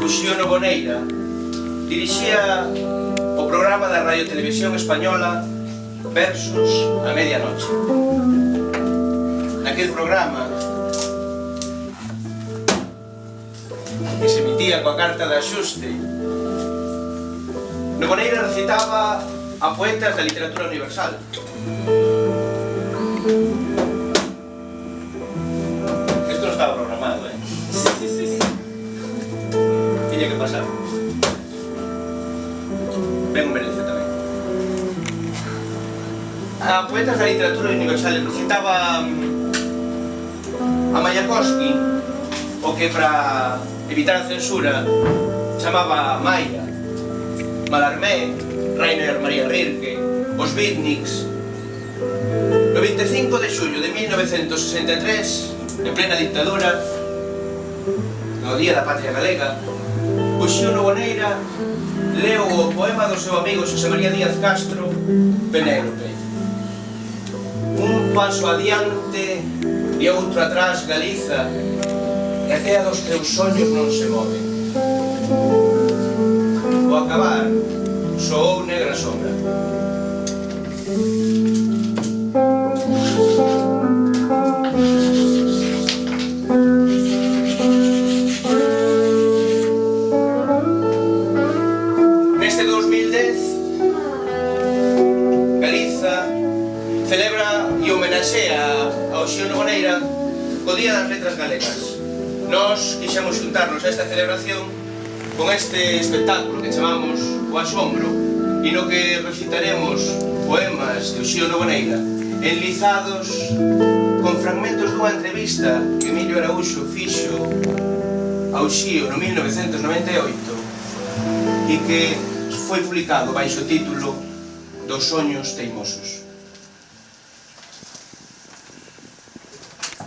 Uxío Noboneira dirixía o programa da Radio Televisión Española Versos a Medianoche. Naquel programa, que se emitía coa carta de axuste, Noboneira recitaba a poetas da literatura universal. Esto non estaba programado, Sí. Tiña que pasar. Ben o merece tamén. A poetas da literatura universal recitaba a Mayakovsky, o que para evitar a censura chamaba Maya, Mallarmé, Rainer Maria Rilke, os Beatniks. No 25 de xullo de 1963, en plena dictadura, no Día da Patria Galega, Uxío Noboneira leu o poema do seu amigo Xosé María Díaz Castro, Penélope. Un paso adiante e outro atrás, Galiza, e a tea dos teus sonhos non se move. O acabar, soou negra sombra. Neste 2010, Galiza celebra e homenaxea a Uxío Noboneira o Día das Letras Galegas. Nós quixemos xuntarnos a esta celebración con este espectáculo que chamamos O Asombro, e no que recitaremos poemas de Uxío Noboneira enlizados con fragmentos dunha entrevista que Emilio Araúxo fixo a Uxío no 1998 e que foi publicado baixo o título Dos soños teimosos.